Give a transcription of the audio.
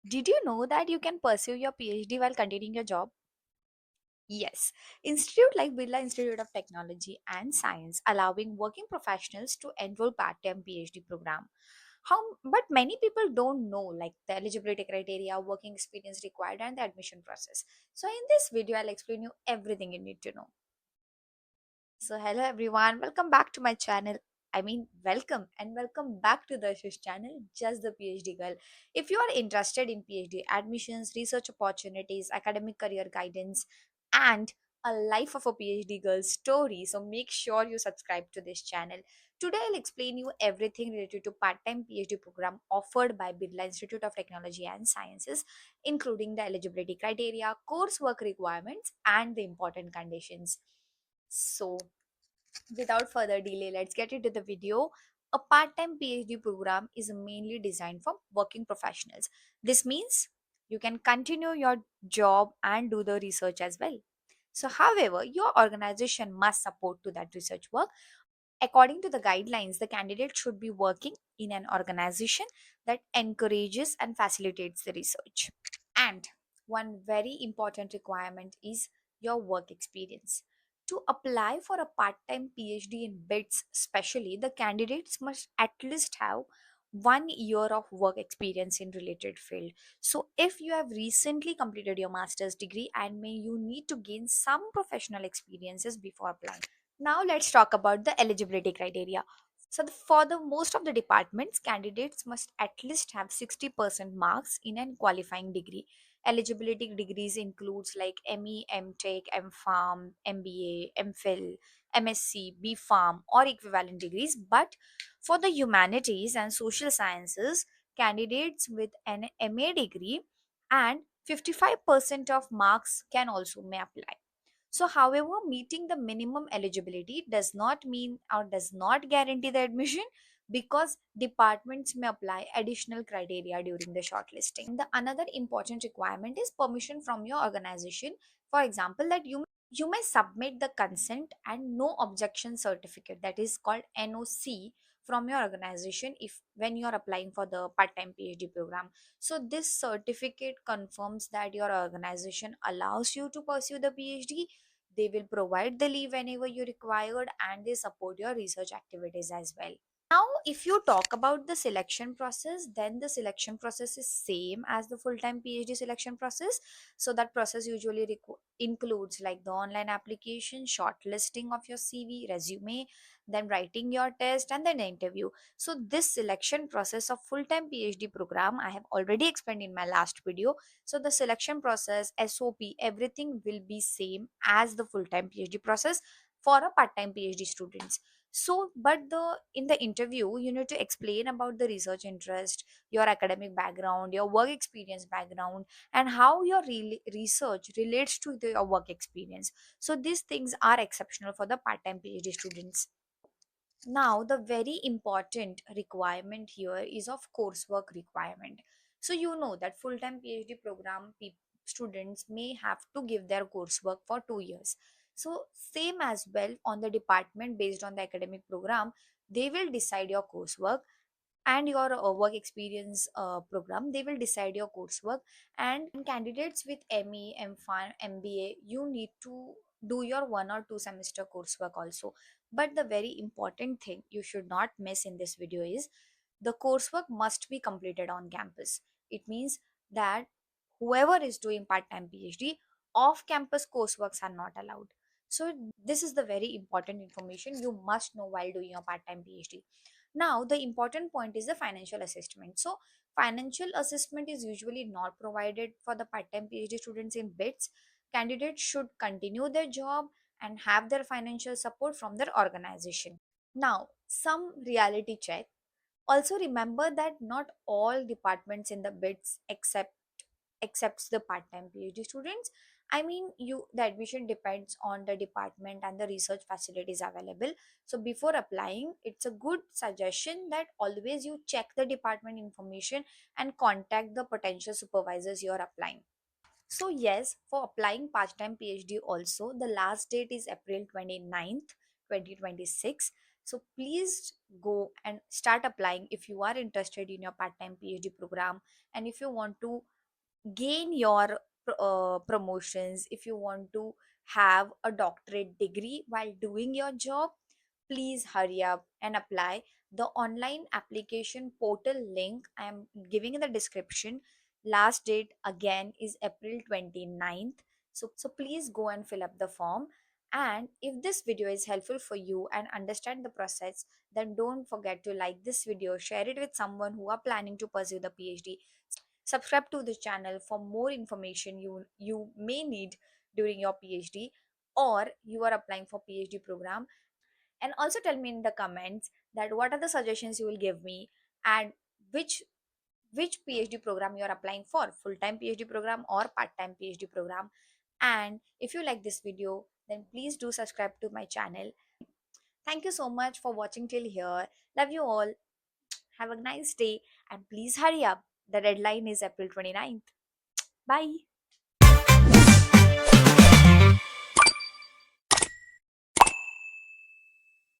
Did you know that you can pursue your PhD while continuing your job? Yes, institute like Birla Institute of Technology and Science allowing working professionals to enroll part-time PhD program. But many people don't know like the eligibility criteria, working experience required, and the admission process. So in this video, I'll explain you everything you need to know. So, hello everyone, welcome back to my channel. Welcome and welcome back to the Ashish channel, Just the PhD Girl. If you are interested in PhD admissions, research opportunities, academic career guidance, and a life of a PhD girl story, so make sure you subscribe to this channel. Today, I'll explain you everything related to part-time PhD program offered by Birla Institute of Technology and Sciences, including the eligibility criteria, coursework requirements, and the important conditions. So, without further delay, let's get into the video. A part time PhD program is mainly designed for working professionals. This means you can continue your job and do the research as well. So, however, your organization must support to that research work. According to the guidelines, the candidate should be working in an organization that encourages and facilitates the research. And one very important requirement is your work experience. To apply for a part time PhD in BITS, especially, the candidates must at least have 1 year of work experience in related field. So if you have recently completed your master's degree and may you need to gain some professional experiences before applying. Now let's talk about the eligibility criteria. So for the most of the departments, candidates must at least have 60% marks in an qualifying degree. Eligibility degrees includes like ME, MTech, MPharm, MBA, MPhil, MSc, BPharm or equivalent degrees. But for the humanities and social sciences, candidates with an MA degree and 55% of marks can also may apply. So, however, meeting the minimum eligibility does not mean or does not guarantee the admission because departments may apply additional criteria during the shortlisting. The another important requirement is permission from your organization. For example, that you may submit the consent and no objection certificate, that is called NOC, from your organization if when you are applying for the part-time PhD program. So this certificate confirms that your organization allows you to pursue the PhD. They will provide the leave whenever you required and they support your research activities as well. Now, if you talk about the selection process, then the selection process is same as the full-time PhD selection process. So that process usually includes like the online application, shortlisting of your CV, resume, then writing your test, and then the interview. So this selection process of full-time PhD program I have already explained in my last video. So the selection process, SOP, everything will be same as the full-time PhD process for a part-time PhD students. So but the in the interview you need to explain about the research interest, your academic background, your work experience background, and how your research relates to your work experience. So these things are exceptional for the part-time PhD students. Now, the very important requirement here is of coursework requirement. So you know that full-time PhD program students may have to give their coursework for 2 years. So same as well on the department based on the academic program, they will decide your coursework and your work experience program. They will decide your coursework, and candidates with ME, MPharm, MBA, you need to do your 1 or 2 semester coursework also. But the very important thing you should not miss in this video is the coursework must be completed on campus. It means that whoever is doing part-time PhD, off campus courseworks are not allowed. So this is the very important information you must know while doing your part-time PhD. Now, the important point is the financial assessment. So, financial assessment is usually not provided for the part-time PhD students in BITS. Candidates should continue their job and have their financial support from their organization. Now, some reality check. Also remember that not all departments in the BITS accepts the part-time PhD students. You the admission depends on the department and the research facilities available. So before applying, it's a good suggestion that always you check the department information and contact the potential supervisors you are applying. So yes, for applying part-time PhD also, the last date is April 29th, 2026. So please go and start applying if you are interested in your part-time PhD program and if you want to gain your promotions, if you want to have a doctorate degree while doing your job, please hurry up and apply. The online application portal link I am giving in the description. Last date again is April 29th. So please go and fill up the form. And if this video is helpful for you and understand the process, then don't forget to like this video, share it with someone who are planning to pursue the PhD. Subscribe to the channel for more information you may need during your PhD, or you are applying for PhD program. And also tell me in the comments that what are the suggestions you will give me, and which which PhD program you are applying for, full-time PhD program or part-time PhD program. And if you like this video, then please do subscribe to my channel. Thank you so much for watching till here. Love you all. Have a nice day, and please hurry up. The deadline is April 29th. Bye.